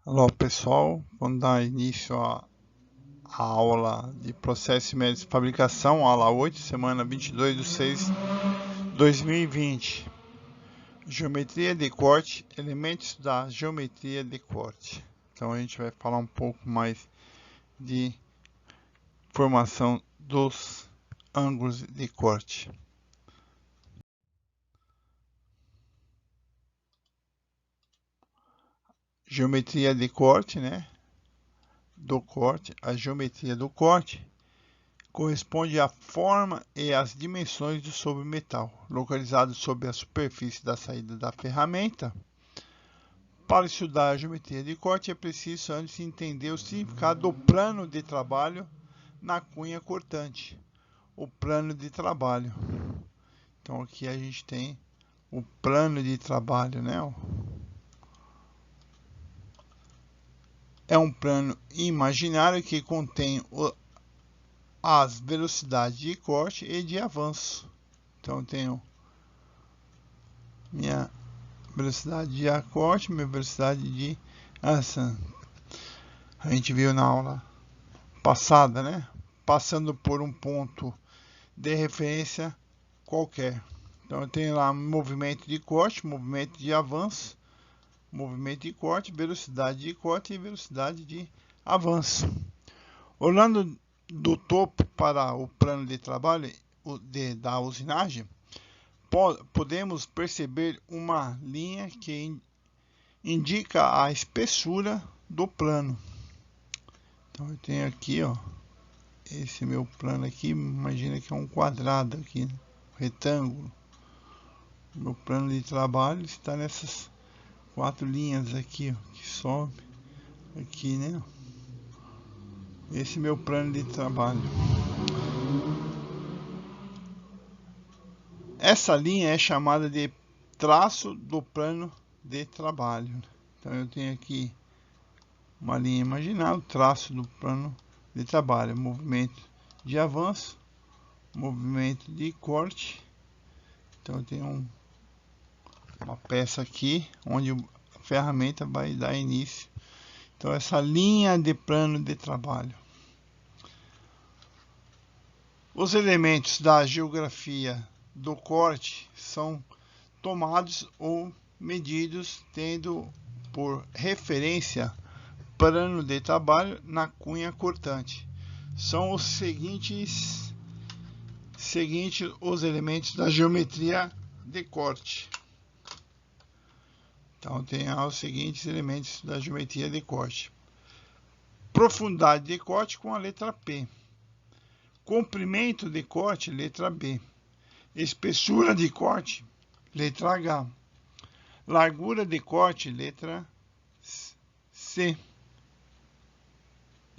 Alô pessoal, vamos dar início à aula de Processos e Métodos de Fabricação, aula 8, semana 22/6/2020. Geometria de corte, elementos da geometria de corte. Então a gente vai falar um pouco mais de formação dos ângulos de corte. Geometria de corte, né? Do corte, a geometria do corte corresponde à forma e às dimensões do sobremetal, localizado sobre a superfície da saída da ferramenta. Para estudar a geometria de corte, é preciso antes entender o significado do plano de trabalho na cunha cortante. O plano de trabalho. Então aqui a gente tem o plano de trabalho, né? É um plano imaginário que contém as velocidades de corte e de avanço. Então eu tenho minha velocidade de corte, minha velocidade de ação. A gente viu na aula passada, né? Passando por um ponto de referência qualquer. Então eu tenho lá movimento de corte, movimento de avanço, movimento de corte, velocidade de corte e velocidade de avanço. Olhando do topo para o plano de trabalho da usinagem, podemos perceber uma linha que indica a espessura do plano. Então eu tenho aqui, ó, esse meu plano aqui, imagina que é um quadrado aqui, né? Retângulo. Meu plano de trabalho está nessas 4 linhas aqui, ó, que sobe aqui, né? Esse é meu plano de trabalho. Essa linha é chamada de traço do plano de trabalho. Então eu tenho aqui uma linha imaginária, o traço do plano de trabalho, movimento de avanço, movimento de corte. Então eu tenho uma peça aqui onde a ferramenta vai dar início. Então essa linha de plano de trabalho. Os elementos da geografia do corte são tomados ou medidos tendo por referência plano de trabalho na cunha cortante. São os seguintes os elementos da geometria de corte. Então tem os seguintes elementos da geometria de corte. Profundidade de corte com a letra P. Comprimento de corte, letra B. Espessura de corte, letra H. Largura de corte, letra C.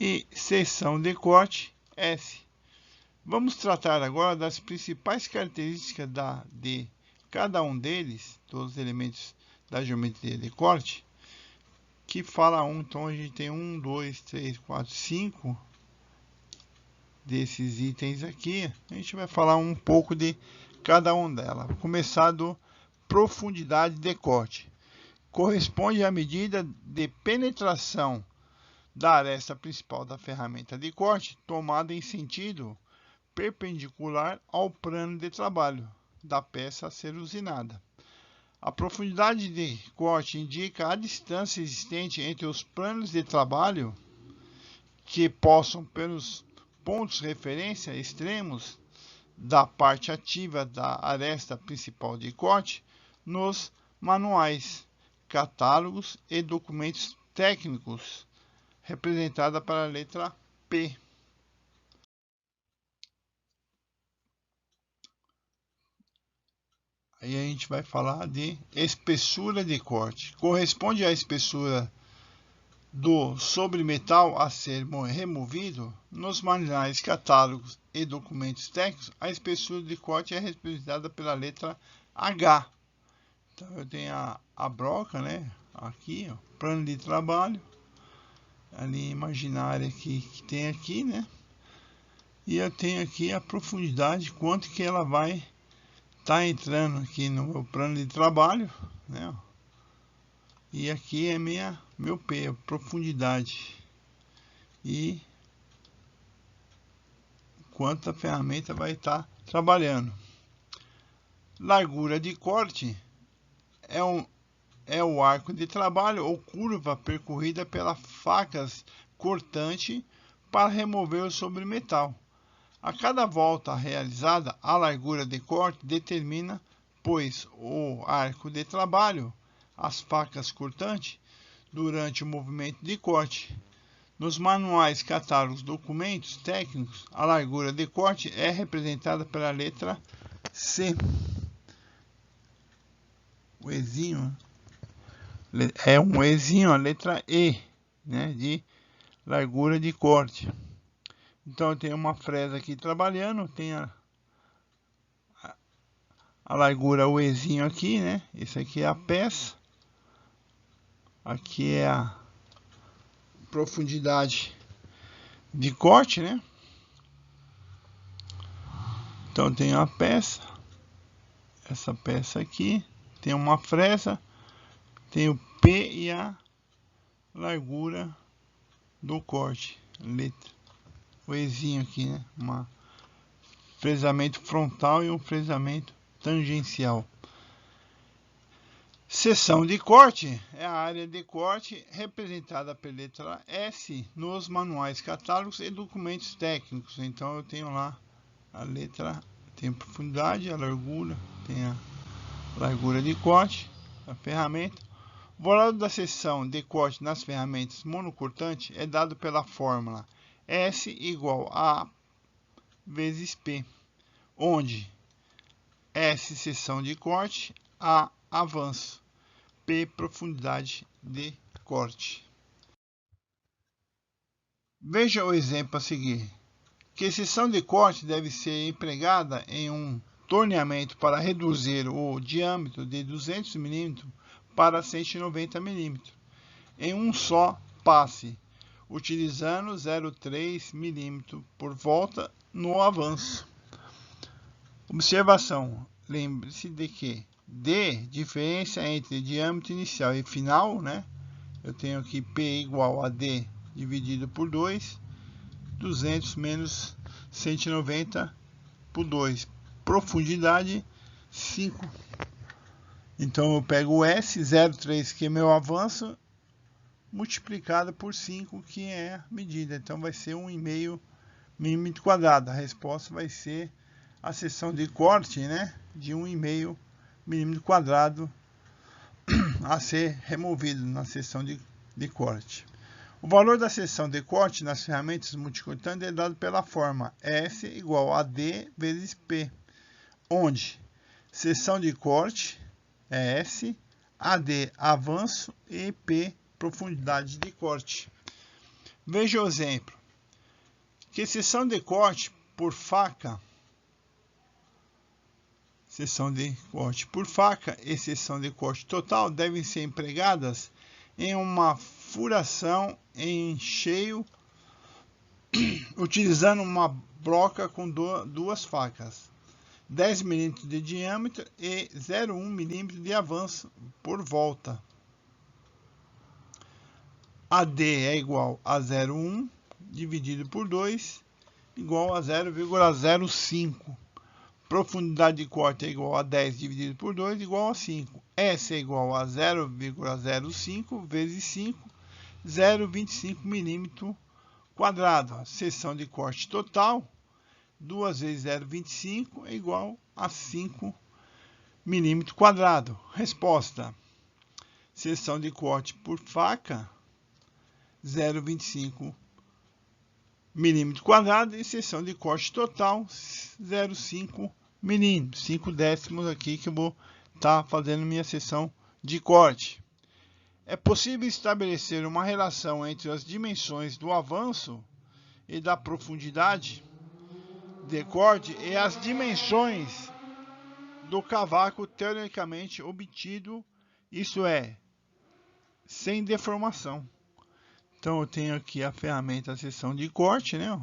E seção de corte, S. Vamos tratar agora das principais características de cada um deles, todos os elementos da geometria de corte, que fala então a gente tem 1, 2, 3, 4, 5 desses itens aqui. A gente vai falar um pouco de cada um delas. Vou começar do profundidade de corte. Corresponde à medida de penetração da aresta principal da ferramenta de corte, tomada em sentido perpendicular ao plano de trabalho da peça a ser usinada. A profundidade de corte indica a distância existente entre os planos de trabalho que possam, pelos pontos de referência extremos da parte ativa da aresta principal de corte, nos manuais, catálogos e documentos técnicos, representada pela letra P. Aí a gente vai falar de espessura de corte. Corresponde à espessura do sobremetal a ser removido. Nos manuais, catálogos e documentos técnicos, a espessura de corte é representada pela letra H. Então eu tenho a broca, né? Aqui, ó, plano de trabalho, a linha imaginária que tem aqui, né? E eu tenho aqui a profundidade, quanto que ela vai estar entrando aqui no meu plano de trabalho, né? E aqui é minha meu P, profundidade, e quanto a ferramenta vai estar trabalhando. Largura de corte é o arco de trabalho ou curva percorrida pelas facas cortante para remover o sobremetal. A cada volta realizada, a largura de corte determina, pois, o arco de trabalho, as facas cortantes, durante o movimento de corte. Nos manuais, catálogos, documentos técnicos, a largura de corte é representada pela letra C. O Ezinho é um Ezinho, a letra E, né, de largura de corte. Então eu tenho uma fresa aqui trabalhando, tem a largura, o Ezinho aqui, né? Esse aqui é a peça. Aqui é a profundidade de corte, né? Então tem a peça, essa peça aqui, tem uma fresa, tem o P e a largura do corte, letra, o Ezinho aqui, né? Um fresamento frontal e um fresamento tangencial. Seção de corte é a área de corte representada pela letra S nos manuais, catálogos e documentos técnicos. Então eu tenho lá a letra, tem a profundidade, a largura, tem a largura de corte, a ferramenta. O valor da seção de corte nas ferramentas monocortante é dado pela fórmula S igual a vezes P, onde S seção de corte, A avanço, P profundidade de corte. Veja o exemplo a seguir. Que seção de corte deve ser empregada em um torneamento para reduzir o diâmetro de 200 mm para 190 mm em um só passe, utilizando 0,3 mm por volta no avanço. Observação: lembre-se de que D, diferença entre diâmetro inicial e final, né? Eu tenho aqui P igual a D dividido por 2, 200 menos 190 por 2. Profundidade 5. Então eu pego o S, 0,3 que é meu avanço, multiplicado por 5, que é a medida. Então vai ser 1,5 milímetro quadrado. A resposta vai ser a seção de corte, né, de 1,5 milímetro quadrado a ser removido na seção de corte. O valor da seção de corte nas ferramentas multicortantes é dado pela fórmula S igual a D vezes P, onde seção de corte é S, AD avanço e P profundidade de corte. Veja o exemplo. Que seção de corte por faca, seção de corte por faca e seção de corte total devem ser empregadas em uma furação em cheio, utilizando uma broca com duas facas, 10 mm de diâmetro e 0,1 mm de avanço por volta. AD é igual a 0,1 dividido por 2, igual a 0,05. Profundidade de corte é igual a 10 dividido por 2, igual a 5. S é igual a 0,05 vezes 5, 0,25 milímetro quadrado. Seção de corte total, 2 vezes 0,25 é igual a 5 milímetro quadrado. Resposta: seção de corte por faca, 0,25 milímetro quadrado, e seção de corte total 0,5 milímetros, 5 décimos aqui que eu vou estar fazendo minha seção de corte. É possível estabelecer uma relação entre as dimensões do avanço e da profundidade de corte e as dimensões do cavaco teoricamente obtido, isso é, sem deformação. Então eu tenho aqui a ferramenta, a seção de corte, né?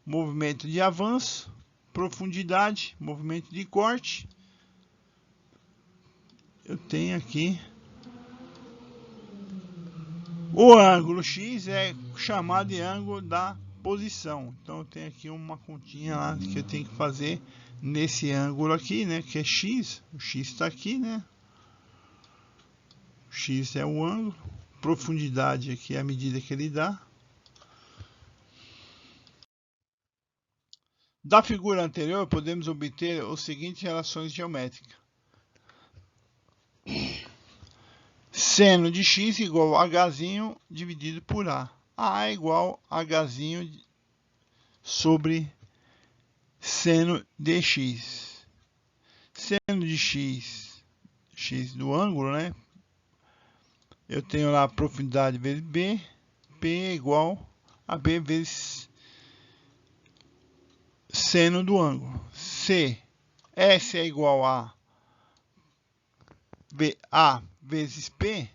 Movimento de avanço, profundidade, movimento de corte. Eu tenho aqui O ângulo X é chamado de ângulo da posição. Então eu tenho aqui uma continha lá que eu tenho que fazer nesse ângulo aqui, né, que é X. O X está aqui, né? O X é o ângulo. Profundidade aqui é a medida que ele dá. Da figura anterior, podemos obter as seguintes relações geométricas. Seno de x igual a H dividido por A. A é igual a H sobre seno de x. Seno de x, x do ângulo, né? Eu tenho lá a profundidade vezes B. P é igual a B vezes seno do ângulo. C. S é igual a A vezes P.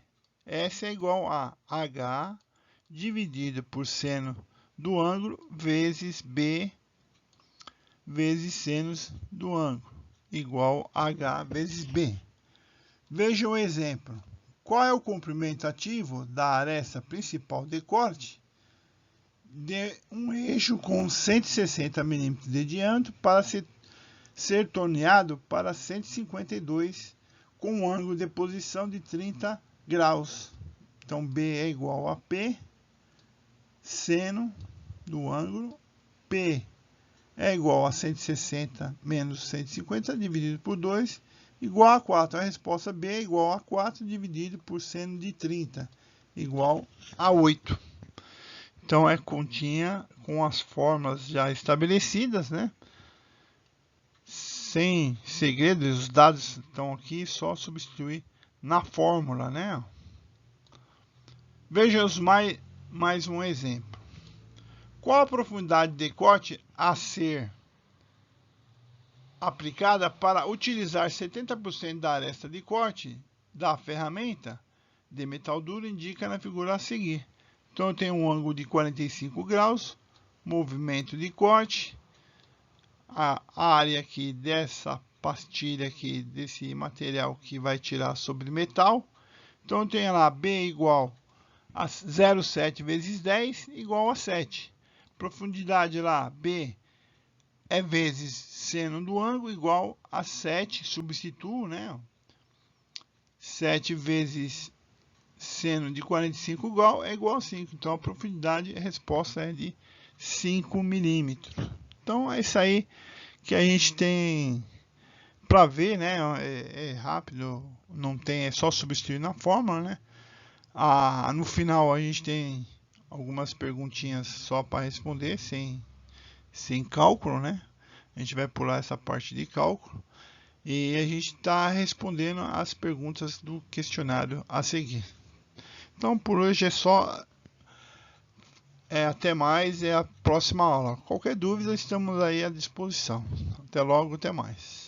S é igual a H dividido por seno do ângulo vezes B vezes senos do ângulo, igual a H vezes B. Veja um exemplo. Qual é o comprimento ativo da aresta principal de corte de um eixo com 160 mm de diâmetro para ser torneado para 152 com um ângulo de posição de 30 graus. Então, B é igual a P, seno do ângulo, P é igual a 160 menos 150 dividido por 2, igual a 4. A resposta B é igual a 4 dividido por seno de 30, igual a 8. Então, é continha com as fórmulas já estabelecidas, né? Sem segredos, os dados estão aqui, só substituir na fórmula, né? Veja mais um exemplo. Qual a profundidade de corte a ser aplicada para utilizar 70% da aresta de corte da ferramenta de metal duro? Indica na figura a seguir. Então eu tenho um ângulo de 45 graus, movimento de corte, a área aqui dessa pastilha aqui, desse material que vai tirar sobre metal. Então eu tenho lá B igual a 0,7 vezes 10 igual a 7. Profundidade lá, B é vezes seno do ângulo igual a 7, substituo, né? 7 vezes seno de 45 igual é igual a 5. Então a profundidade, a resposta é de 5 milímetros. Então é isso aí que a gente tem para ver, né? É rápido, não tem, é só substituir na fórmula, né? No final a gente tem algumas perguntinhas só para responder, sem cálculo, né? A gente vai pular essa parte de cálculo e a gente está respondendo as perguntas do questionário a seguir. Então por hoje é só. Até mais, é a próxima aula. Qualquer dúvida, estamos aí à disposição. Até logo, até mais.